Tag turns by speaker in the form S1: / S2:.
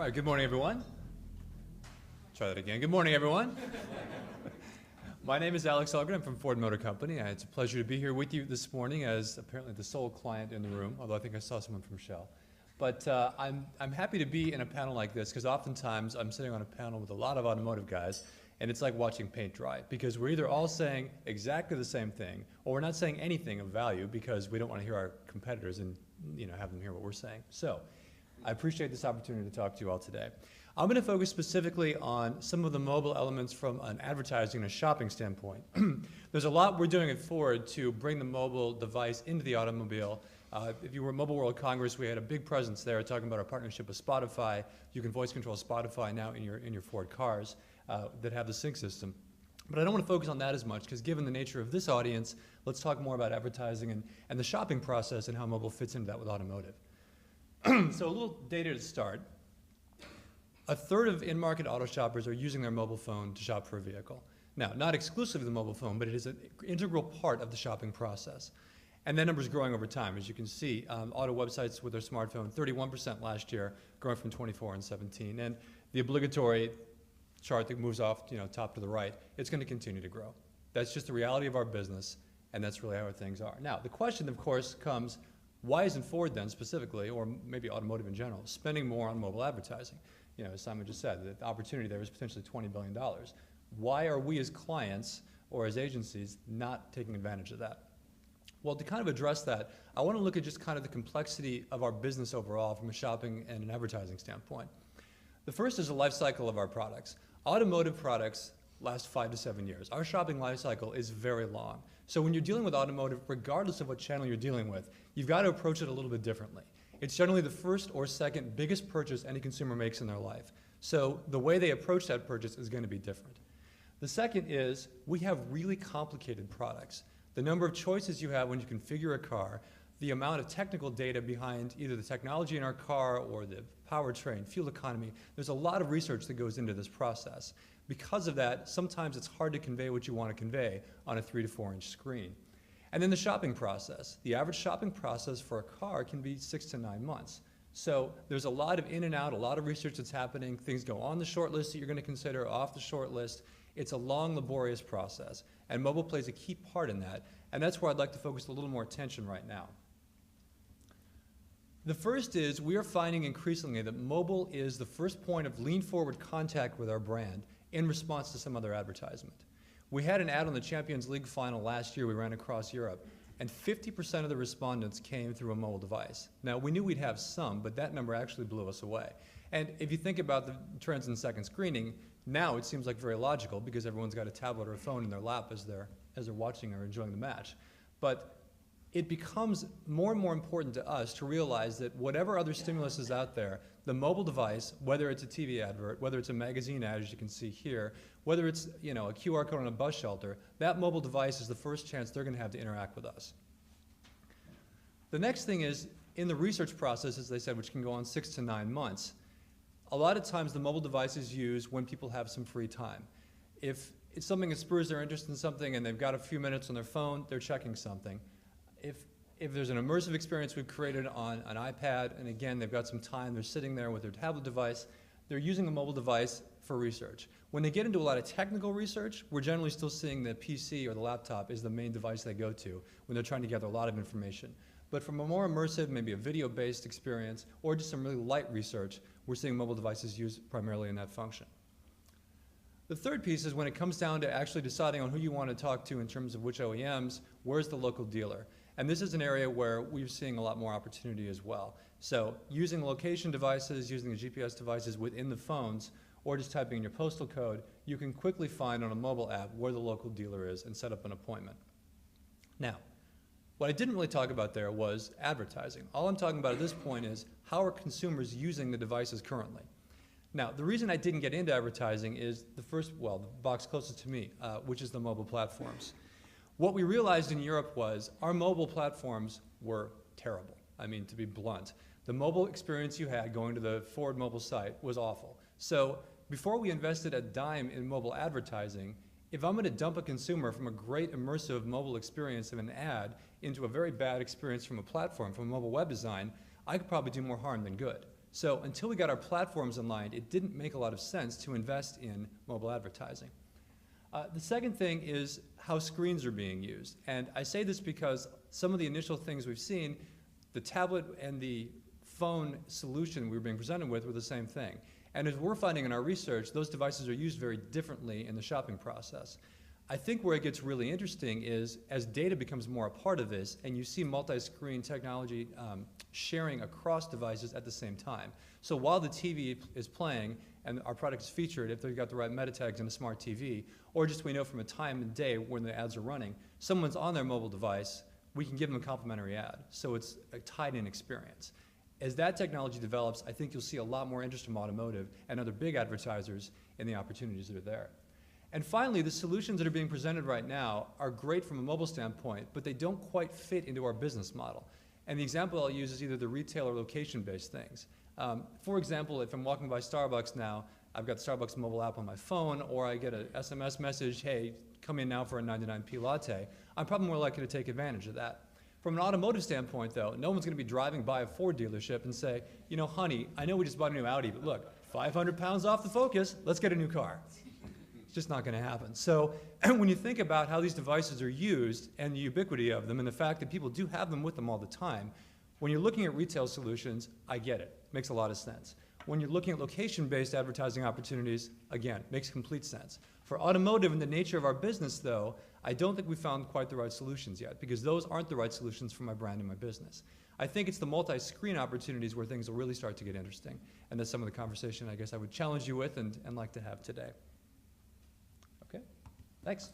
S1: right, good morning, everyone. Try that again. Good morning, everyone. My name is Alex Hulgren. I'm from Ford Motor Company. It's a pleasure to be here with you this morning as apparently the sole client in the room, although I think I saw someone from Shell. But I'm happy to be in a panel like this because oftentimes I'm sitting on a panel with a lot of automotive guys, and it's like watching paint dry because we're either all saying exactly the same thing or we're not saying anything of value because we don't want to hear our competitors and have them hear what we're saying. So I appreciate this opportunity to talk to you all today. I'm going to focus specifically on some of the mobile elements from an advertising and a shopping standpoint. There's a lot we're doing at Ford to bring the mobile device into the automobile. If you were at Mobile World Congress, we had a big presence there talking about our partnership with Spotify. You can voice control Spotify now in your Ford cars that have the sync system. But I don't want to focus on that as much because given the nature of this audience, let's talk more about advertising and the shopping process and how mobile fits into that with automotive. So a little data to start. A third of in-market auto shoppers are using their mobile phone to shop for a vehicle. Now, not exclusively the mobile phone, but it is an integral part of the shopping process. And that number is growing over time. As you can see, auto websites with their smartphone, 31% last year, growing from 24 and 17. And the obligatory chart that moves off top to the right, it's going to continue to grow. That's just the reality of our business, and that's really how things are. Now, the question, of course, comes, why isn't Ford then specifically, or maybe automotive in general, spending more on mobile advertising? As Simon just said, the opportunity there is potentially $20 billion. Why are we as clients or as agencies not taking advantage of that? Well, to kind of address that, I want to look at just kind of the complexity of our business overall from a shopping and an advertising standpoint. The first is the life cycle of our products. Automotive products last 5 to 7 years. Our shopping life cycle is very long. So when you're dealing with automotive, regardless of what channel you're dealing with, you've got to approach it a little bit differently. It's generally the first or second biggest purchase any consumer makes in their life. So the way they approach that purchase is going to be different. The second is we have really complicated products. The number of choices you have when you configure a car, the amount of technical data behind either the technology in our car or the powertrain, fuel economy, there's a lot of research that goes into this process. Because of that, sometimes it's hard to convey what you want to convey on a 3 to 4 inch screen. And then the shopping process. The average shopping process for a car can be 6 to 9 months. So there's a lot of in and out, a lot of research that's happening. Things go on the short list that you're going to consider, off the short list. It's a long, laborious process. And mobile plays a key part in that. And that's where I'd like to focus a little more attention right now. The first is we are finding increasingly that mobile is the first point of lean forward contact with our brand in response to some other advertisement. We had an ad on the Champions League final last year we ran across Europe, and 50% of the respondents came through a mobile device. Now, we knew we'd have some, but that number actually blew us away. And if you think about the trends in second screening, now it seems like very logical because everyone's got a tablet or a phone in their lap as they're watching or enjoying the match. But it becomes more and more important to us to realize that whatever other stimulus is out there, the mobile device, whether it's a TV advert, whether it's a magazine ad, as you can see here, whether it's a QR code on a bus shelter, that mobile device is the first chance they're going to have to interact with us. The next thing is, in the research process, as they said, which can go on 6 to 9 months, a lot of times the mobile device is used when people have some free time. If it's something that spurs their interest in something and they've got a few minutes on their phone, they're checking something. If there's an immersive experience we've created on an iPad, and again, they've got some time, they're sitting there with their tablet device, they're using a mobile device for research. When they get into a lot of technical research, we're generally still seeing the PC or the laptop is the main device they go to when they're trying to gather a lot of information. But from a more immersive, maybe a video-based experience, or just some really light research, we're seeing mobile devices used primarily in that function. The third piece is when it comes down to actually deciding on who you want to talk to in terms of which OEMs, where's the local dealer? And this is an area where we're seeing a lot more opportunity as well. So using location devices, using the GPS devices within the phones, or just typing in your postal code, you can quickly find on a mobile app where the local dealer is and set up an appointment. Now, what I didn't really talk about there was advertising. All I'm talking about at this point is how are consumers using the devices currently? Now, the reason I didn't get into advertising is the box closest to me, which is the mobile platforms. What we realized in Europe was our mobile platforms were terrible. I mean, to be blunt. The mobile experience you had going to the Ford mobile site was awful. So before we invested a dime in mobile advertising, if I'm going to dump a consumer from a great immersive mobile experience of an ad into a very bad experience from a platform, from a mobile web design, I could probably do more harm than good. So until we got our platforms in line, it didn't make a lot of sense to invest in mobile advertising. The second thing is how screens are being used. And I say this because some of the initial things we've seen, the tablet and the phone solution we were being presented with were the same thing. And as we're finding in our research, those devices are used very differently in the shopping process. I think where it gets really interesting is as data becomes more a part of this and you see multi-screen technology sharing across devices at the same time. So while the TV is playing and our product is featured, if they've got the right meta tags in a smart TV, or just we know from a time and day when the ads are running, someone's on their mobile device, we can give them a complimentary ad. So it's a tied-in experience. As that technology develops, I think you'll see a lot more interest from automotive and other big advertisers in the opportunities that are there. And finally, the solutions that are being presented right now are great from a mobile standpoint, but they don't quite fit into our business model. And the example I'll use is either the retail or location-based things. For example, if I'm walking by Starbucks now, I've got the Starbucks mobile app on my phone, or I get an SMS message, hey, come in now for a 99p latte, I'm probably more likely to take advantage of that. From an automotive standpoint, though, no one's going to be driving by a Ford dealership and say, you know, honey, I know we just bought a new Audi, but look, 500 pounds off the Focus, let's get a new car. It's just not going to happen. So when you think about how these devices are used and the ubiquity of them and the fact that people do have them with them all the time, when you're looking at retail solutions, I get it. Makes a lot of sense. When you're looking at location-based advertising opportunities, again, makes complete sense. For automotive and the nature of our business, though, I don't think we found quite the right solutions yet because those aren't the right solutions for my brand and my business. I think it's the multi-screen opportunities where things will really start to get interesting. And that's some of the conversation I guess I would challenge you with and like to have today. Okay, thanks.